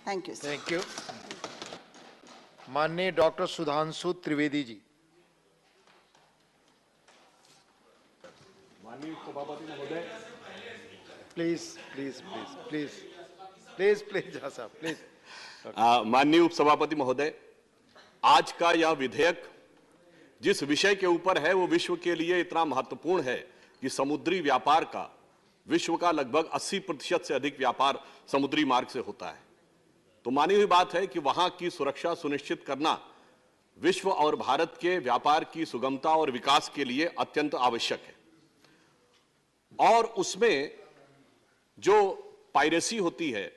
Thank you. Thank you. माननीय doctor Sudhanshu Trivedi ji. माननीय सभापति महोदय, please please please please please please हाँ साहब प्लीज। माननीय उपसभापति महोदय, आज का यह विधेयक जिस विषय के ऊपर है वो विश्व के लिए इतना महत्वपूर्ण है कि समुद्री व्यापार का विश्व का लगभग 80% से अधिक व्यापार समुद्री मार्ग से होता है। तो मानी हुई बात है कि वहां की सुरक्षा सुनिश्चित करना विश्व और भारत के व्यापार की सुगमता और विकास के लिए अत्यंत आवश्यक है। और उसमें जो पायरेसी होती है,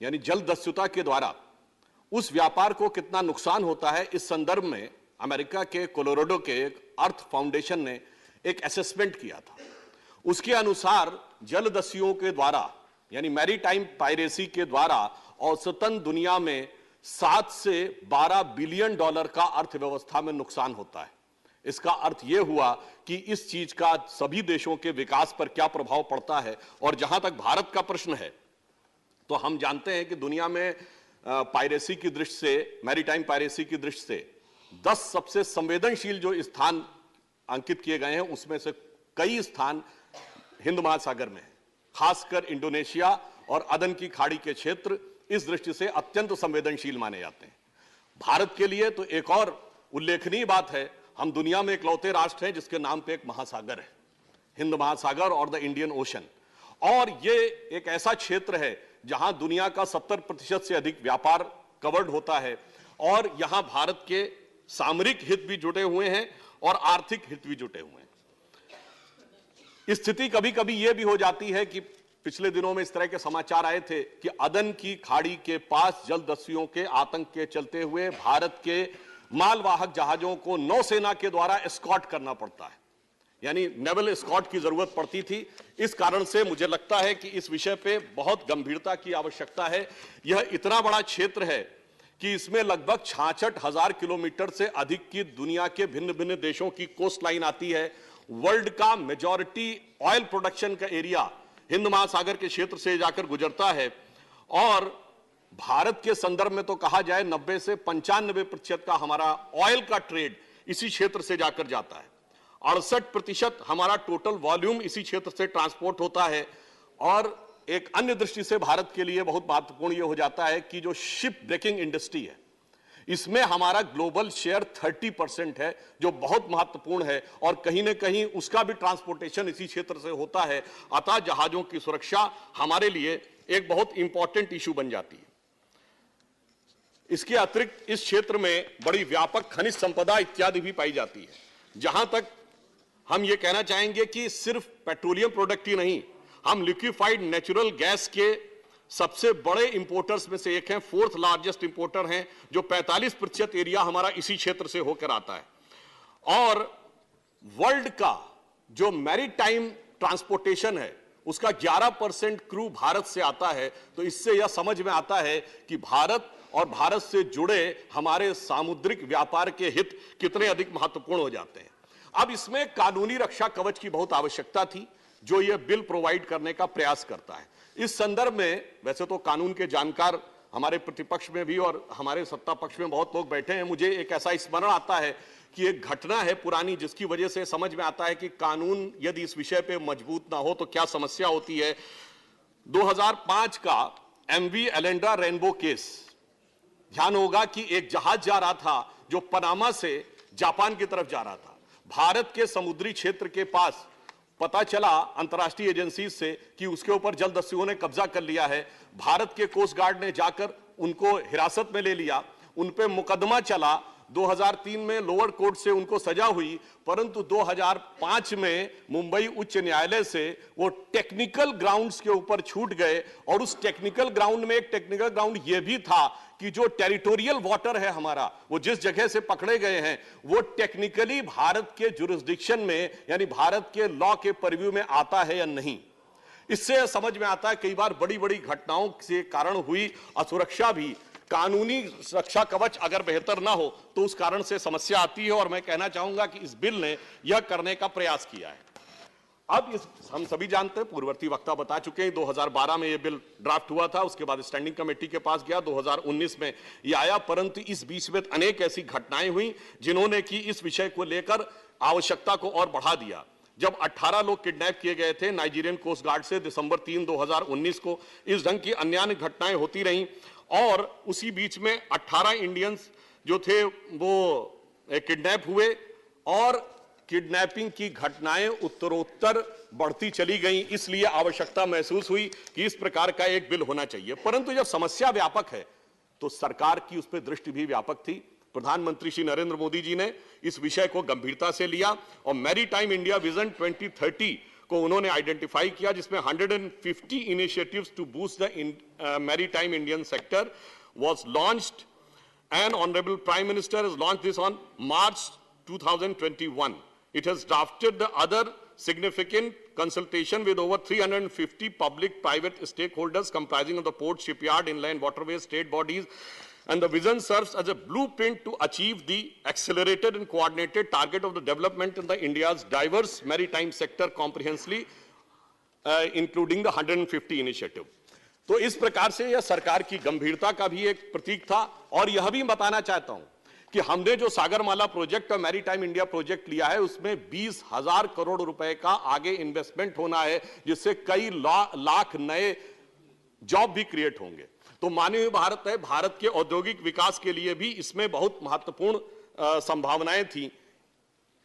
यानी जलदस्युता के द्वारा उस व्यापार को कितना नुकसान होता है, इस संदर्भ में अमेरिका के कोलोराडो के एक अर्थ फाउंडेशन ने एक असेसमेंट किया था। उसके अनुसार जलदस्युओं के द्वारा यानी मैरीटाइम पायरेसी के द्वारा औसतन दुनिया में 7 से 12 बिलियन डॉलर का अर्थव्यवस्था में नुकसान होता है। इसका अर्थ यह हुआ कि इस चीज का सभी देशों के विकास पर क्या प्रभाव पड़ता है। और जहां तक भारत का प्रश्न है, तो हम जानते हैं कि दुनिया में पायरेसी की दृष्टि से, मैरीटाइम पायरेसी की दृष्टि से 10 सबसे संवेदनशील जो स्थान अंकित किए गए हैं, उसमें से कई स्थान हिंद महासागर में है। खासकर इंडोनेशिया और अदन की खाड़ी के क्षेत्र इस दृष्टि से अत्यंत संवेदनशील माने जाते हैं। भारत के लिए तो एक और उल्लेखनीय बात है, हम दुनिया में इकलौते राष्ट्र हैं जिसके नाम पे एक महासागर है, हिंद महासागर और द इंडियन ओशन। और ये एक ऐसा क्षेत्र है जहां दुनिया का 70% से अधिक व्यापार कवर्ड होता है। और यहां भारत के सामरिक हित भी जुटे हुए हैं और आर्थिक हित भी जुटे हुए हैं। स्थिति कभी कभी यह भी हो जाती है कि पिछले दिनों में इस तरह के समाचार आए थे कि अदन की खाड़ी के पास जलदस्युओं के आतंक के चलते हुए भारत के मालवाहक जहाजों को नौसेना के द्वारा एस्कॉर्ट करना पड़ता है, यानी नेवल एस्कॉर्ट की जरूरत पड़ती थी। इस कारण से मुझे लगता है कि इस विषय पे बहुत गंभीरता की आवश्यकता है। यह इतना बड़ा क्षेत्र है कि इसमें लगभग 66,000 किलोमीटर से अधिक की दुनिया के भिन्न भिन्न देशों की कोस्ट लाइन आती है। वर्ल्ड का मेजॉरिटी ऑयल प्रोडक्शन का एरिया हिंद महासागर के क्षेत्र से जाकर गुजरता है। और भारत के संदर्भ में तो कहा जाए 90 से 95% का हमारा ऑयल का ट्रेड इसी क्षेत्र से जाकर जाता है। 68% हमारा टोटल वॉल्यूम इसी क्षेत्र से ट्रांसपोर्ट होता है। और एक अन्य दृष्टि से भारत के लिए बहुत महत्वपूर्ण यह हो जाता है कि जो शिप ब्रेकिंग इंडस्ट्री है, इसमें हमारा ग्लोबल शेयर 30% है, जो बहुत महत्वपूर्ण है। और कहीं ना कहीं उसका भी ट्रांसपोर्टेशन इसी क्षेत्र से होता है। अतः जहाजों की सुरक्षा हमारे लिए एक बहुत इंपॉर्टेंट इशू बन जाती है। इसके अतिरिक्त इस क्षेत्र में बड़ी व्यापक खनिज संपदा इत्यादि भी पाई जाती है। जहां तक हम ये कहना चाहेंगे कि सिर्फ पेट्रोलियम प्रोडक्ट ही नहीं, हम लिक्विफाइड नेचुरल गैस के सबसे बड़े इंपोर्टर्स में से एक हैं, 4th लार्जेस्ट इंपोर्टर हैं, जो 45% एरिया हमारा इसी क्षेत्र से होकर आता है। और वर्ल्ड का जो मैरीटाइम ट्रांसपोर्टेशन है उसका 11% क्रू भारत से आता है। तो इससे यह समझ में आता है कि भारत और भारत से जुड़े हमारे सामुद्रिक व्यापार के हित कितने अधिक महत्वपूर्ण हो जाते हैं। अब इसमें कानूनी रक्षा कवच की बहुत आवश्यकता थी, जो यह बिल प्रोवाइड करने का प्रयास करता है। इस संदर्भ में वैसे तो कानून के जानकार हमारे प्रतिपक्ष में भी और हमारे सत्ता पक्ष में बहुत लोग बैठे हैं। मुझे एक ऐसा स्मरण आता है कि एक घटना है पुरानी, जिसकी वजह से समझ में आता है कि कानून यदि इस विषय पे मजबूत ना हो तो क्या समस्या होती है। 2005 का MV एलेंड्रा रेनबो केस, ध्यान होगा कि एक जहाज जा रहा था जो पनामा से जापान की तरफ जा रहा था। भारत के समुद्री क्षेत्र के पास पता चला अंतर्राष्ट्रीय एजेंसी से कि उसके ऊपर जलदस्युओं ने कब्जा कर लिया है। भारत के कोस्ट गार्ड ने जाकर उनको हिरासत में ले लिया, उन पे मुकदमा चला। 2003 में लोअर कोर्ट से उनको सजा हुई, परंतु 2005 में मुंबई उच्च न्यायालय से वो टेक्निकल ग्राउंड्स के ऊपर छूट गए। और उस टेक्निकल ग्राउंड में एक टेक्निकल ग्राउंड ये भी था कि जो टेरिटोरियल वाटर है हमारा, वो जिस जगह से पकड़े गए हैं वो टेक्निकली भारत के जुरिस्डिक्शन में यानी भारत के लॉ के परव्यू में आता है या नहीं। इससे समझ में आता है कई बार बड़ी बड़ी घटनाओं से कारण हुई असुरक्षा भी कानूनी सुरक्षा कवच अगर बेहतर ना हो तो उस कारण से समस्या आती है। और मैं कहना चाहूंगा कि इस बिल ने यह करने का प्रयास किया है। अब इस हम सभी जानते हैं, पूर्ववर्ती वक्ता बता चुके हैं, 2012 में यह बिल ड्राफ्ट हुआ था, उसके बाद स्टैंडिंग कमेटी के पास गया, 2019 में यह आया, परंतु इस बीच में अनेक ऐसी घटनाएं हुई जिन्होंने कि इस विषय को लेकर आवश्यकता को और बढ़ा दिया। जब 18 लोग किडनैप किए गए थे नाइजीरियन कोस्ट गार्ड से दिसंबर 3, 2019 को, इस ढंग की अन्य घटनाएं होती रहीं और उसी बीच में 18 इंडियंस जो थे वो किडनैप हुए और किडनैपिंग की घटनाएं उत्तरोत्तर बढ़ती चली गईं। इसलिए आवश्यकता महसूस हुई कि इस प्रकार का एक बिल होना चाहिए। परंतु जब समस्या व्यापक है तो सरकार की उस पर दृष्टि भी व्यापक थी। प्रधानमंत्री श्री नरेंद्र मोदी जी ने इस विषय को गंभीरता से लिया और मैरीटाइम इंडिया विजन 2030 को उन्होंने आइडेंटिफाई किया, जिसमें 150 initiatives to boost the maritime Indian sector was launched and Honorable Prime Minister has launched this on March 2021. It has drafted the other significant consultation with over 350 public-private stakeholders comprising of the port, shipyard, inland waterways, state bodies, and the vision serves as a blueprint to achieve the accelerated and coordinated target of the development in the India's diverse maritime sector comprehensively, including the 150 initiative. तो इस प्रकार से यह सरकार की गंभीरता का भी एक प्रतीक था। और यह भी बताना चाहता हूं कि हमने जो सागरमाला प्रोजेक्ट और मैरीटाइम इंडिया प्रोजेक्ट लिया है उसमें 20,000 करोड़ रुपए का आगे इन्वेस्टमेंट होना है, जिससे कई लाख नए जॉब भी क्रिएट होंगे। तो मानवीय भारत है, भारत के औद्योगिक विकास के लिए भी इसमें बहुत महत्वपूर्ण संभावनाएं थी।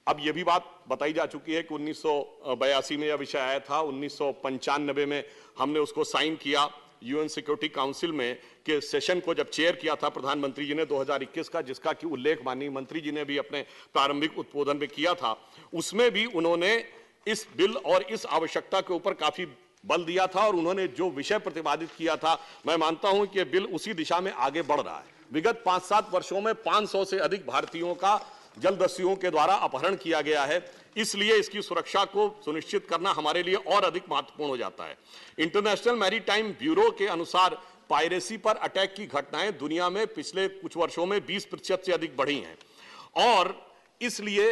अब यह भी बात बताई जा चुकी है कि 1982 में यह विषय आया था, 1995 में हमने उसको साइन किया यूएन सिक्योरिटी काउंसिल में के सेशन को जब चेयर किया था प्रधानमंत्री जी ने 2021 का, जिसका कि उल्लेख माननीय मंत्री जी ने भी अपने प्रारंभिक उद्बोधन में किया था। उसमें भी उन्होंने इस बिल और इस आवश्यकता के ऊपर काफी बल दिया था और उन्होंने जो विषय प्रतिपादित किया था, मैं मानता हूं कि बिल उसी दिशा में आगे बढ़ रहा है। विगत 5-7 वर्षों में 500 से अधिक भारतीयों का जलदस्युओं के द्वारा अपहरण किया गया है, इसलिए इसकी सुरक्षा को सुनिश्चित करना हमारे लिए और अधिक महत्वपूर्ण हो जाता है। इंटरनेशनल मैरीटाइम ब्यूरो के अनुसार पायरेसी पर अटैक की घटनाएं दुनिया में पिछले कुछ वर्षों में 20% से अधिक बढ़ी हैं और इसलिए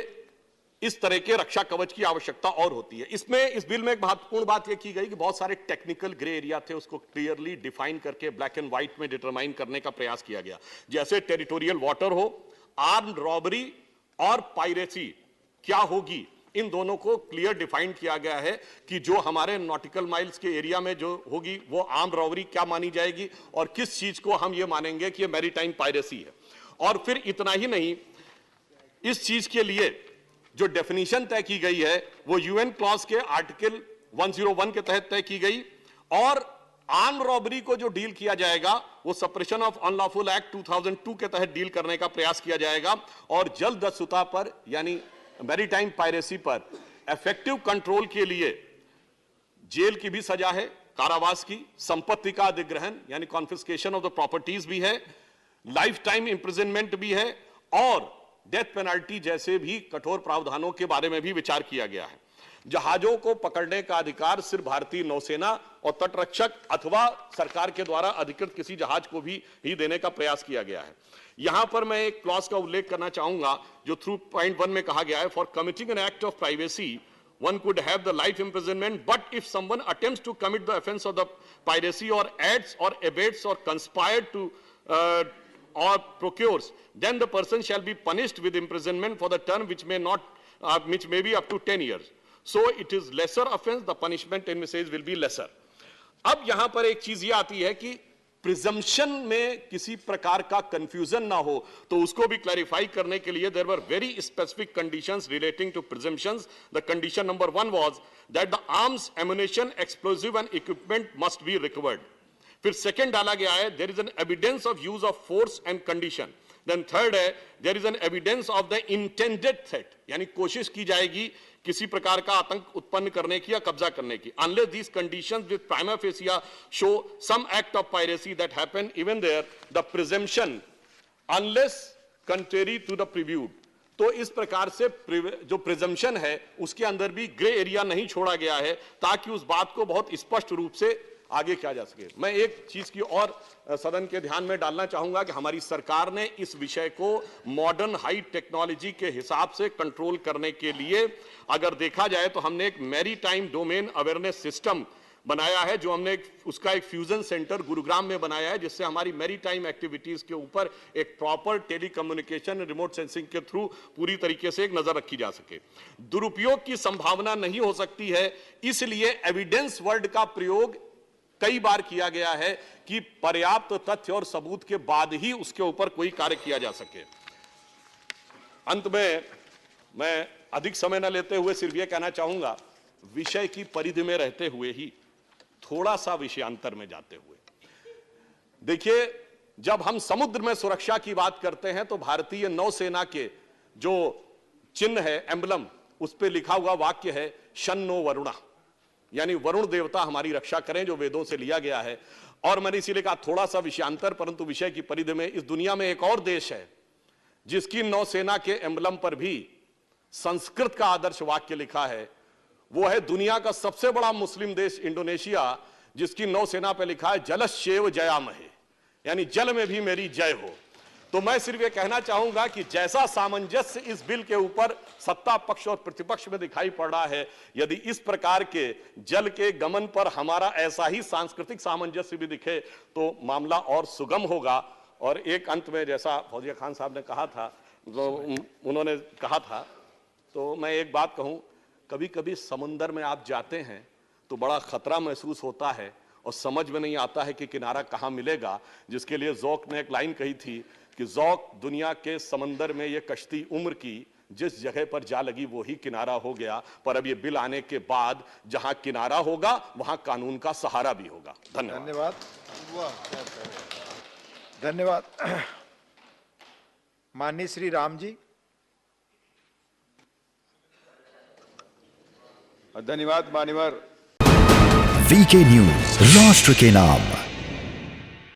इस तरह के रक्षा कवच की आवश्यकता और होती है। इस बिल में एक महत्वपूर्ण बात यह की गई कि बहुत सारे टेक्निकल ग्रे एरिया थे, उसको क्लियरली डिफाइन करके ब्लैक एंड व्हाइट में डिटरमाइन करने का प्रयास किया गया, जैसे टेरिटोरियल वाटर हो, आर्म्ड रॉबरी और पायरेसी क्या होगी, इन दोनों को क्लियर डिफाइन किया गया है कि जो हमारे नॉटिकल माइल्स के एरिया में जो होगी वो आर्म्ड रॉबरी क्या मानी जाएगी और किस चीज को हम ये मानेंगे कि ये मैरीटाइम पायरेसी है। और फिर इतना ही नहीं, इस चीज के लिए जो डेफिनेशन तय की गई है वो यूएन क्लॉज के आर्टिकल 101 के तहत तय की गई और आर्म रॉबरी को जो डील किया जाएगा वो सप्रेशन ऑफ अनलॉफुल एक्ट 2002 के तहत डील करने का प्रयास किया जाएगा और जलदस्युता पर यानी मैरीटाइम पायरेसी पर इफेक्टिव कंट्रोल के लिए जेल की भी सजा है, कारावास की, संपत्ति का अधिग्रहण यानी कॉन्फिस्केशन ऑफ द प्रॉपर्टीज भी है, लाइफ टाइम इंप्रिजनमेंट भी है और डेथ पेनल्टी जैसे भी कठोर प्रावधानों के बारे में भी विचार किया गया है। जहाजों को पकड़ने का अधिकार सिर्फ भारतीय नौसेना और तटरक्षक अथवा सरकार के द्वारा अधिकृत किसी जहाज को भी ही देने का प्रयास किया गया है। यहां पर मैं एक क्लॉज का उल्लेख करना चाहूंगा जो थ्रू पॉइंट 1 में कहा गया है, for committing an act of privacy one could have the life imprisonment, but if someone attempts to commit the offense of the piracy or adds or abates or conspired to or procures, then the person shall be punished with imprisonment for the term which may be up to 10 years. So it is lesser offense, the punishment in message will be lesser. अब यहां पर एक चीज ये आती है कि presumption में किसी प्रकार का कंफ्यूजन ना हो तो उसको भी क्लैरिफाई करने के लिए there were very specific conditions relating to presumptions. The condition number 1 was that the arms, ammunition, explosive and equipment must be recovered. फिर सेकंड डाला गया है there is an evidence of use of force and condition. Then third है there is an evidence of the intended threat, यानी कोशिश की जाएगी किसी प्रकार का आतंक उत्पन्न करने की या कब्जा करने की। Unless these conditions with prima facie show some act of piracy that happen, even there the presumption unless contrary to the previewed. तो इस प्रकार से जो प्रिजम्पशन है उसके अंदर भी ग्रे एरिया नहीं छोड़ा गया है ताकि उस बात को बहुत स्पष्ट रूप से आगे क्या जा सके। मैं एक चीज की और सदन के ध्यान में डालना चाहूंगा कि हमारी सरकार ने इस विषय को मॉडर्न हाई टेक्नोलॉजी के हिसाब से कंट्रोल करने के लिए अगर देखा जाए तो हमने एक मैरीटाइम डोमेन अवेयरनेस सिस्टम बनाया है, जो हमने उसका एक फ्यूजन सेंटर गुरुग्राम में बनाया है, जिससे हमारी मैरीटाइम एक्टिविटीज के ऊपर एक प्रॉपर टेलीकम्युनिकेशन रिमोट सेंसिंग के थ्रू पूरी तरीके से एक नजर रखी जा सके। दुरुपयोग की संभावना नहीं हो सकती है, इसलिए एविडेंस वर्ड का प्रयोग कई बार किया गया है कि पर्याप्त तथ्य और सबूत के बाद ही उसके ऊपर कोई कार्य किया जा सके। अंत में मैं अधिक समय न लेते हुए सिर्फ यह कहना चाहूंगा, विषय की परिधि में रहते हुए ही थोड़ा सा विषयांतर में जाते हुए देखिए, जब हम समुद्र में सुरक्षा की बात करते हैं तो भारतीय नौसेना के जो चिन्ह है, एम्बलम, उस पर लिखा हुआ वाक्य है शन्नो वरुणा, यानी वरुण देवता हमारी रक्षा करें, जो वेदों से लिया गया है। और मैंने इसीलिए कहा थोड़ा सा विषयांतर, परंतु विषय की परिधि में, इस दुनिया में एक और देश है जिसकी नौसेना के एम्बलम पर भी संस्कृत का आदर्श वाक्य लिखा है। वो है दुनिया का सबसे बड़ा मुस्लिम देश इंडोनेशिया, जिसकी नौसेना पे लिखा है जलश्चैव जयामहे, यानी जल में भी मेरी जय हो। तो मैं सिर्फ ये कहना चाहूंगा कि जैसा सामंजस्य इस बिल के ऊपर सत्ता पक्ष और प्रतिपक्ष में दिखाई पड़ रहा है, यदि इस प्रकार के जल के गमन पर हमारा ऐसा ही सांस्कृतिक सामंजस्य भी दिखे तो मामला और सुगम होगा। और एक अंत में, जैसा फौजिया खान साहब ने कहा था, जो उन्होंने कहा था, तो मैं एक बात कहूं, कभी कभी समुंदर में आप जाते हैं तो बड़ा खतरा महसूस होता है और समझ में नहीं आता है कि किनारा कहां मिलेगा, जिसके लिए ज़ौक़ ने एक लाइन कही थी कि ज़ौक़ दुनिया के समंदर में ये कश्ती उम्र की, जिस जगह पर जा लगी वो ही किनारा हो गया। पर अब ये बिल आने के बाद जहां किनारा होगा वहां कानून का सहारा भी होगा। धन्यवाद। धन्यवाद। माननीय श्री राम जी। धन्यवाद मान्यवर। वीके न्यूज, राष्ट्र के नाम।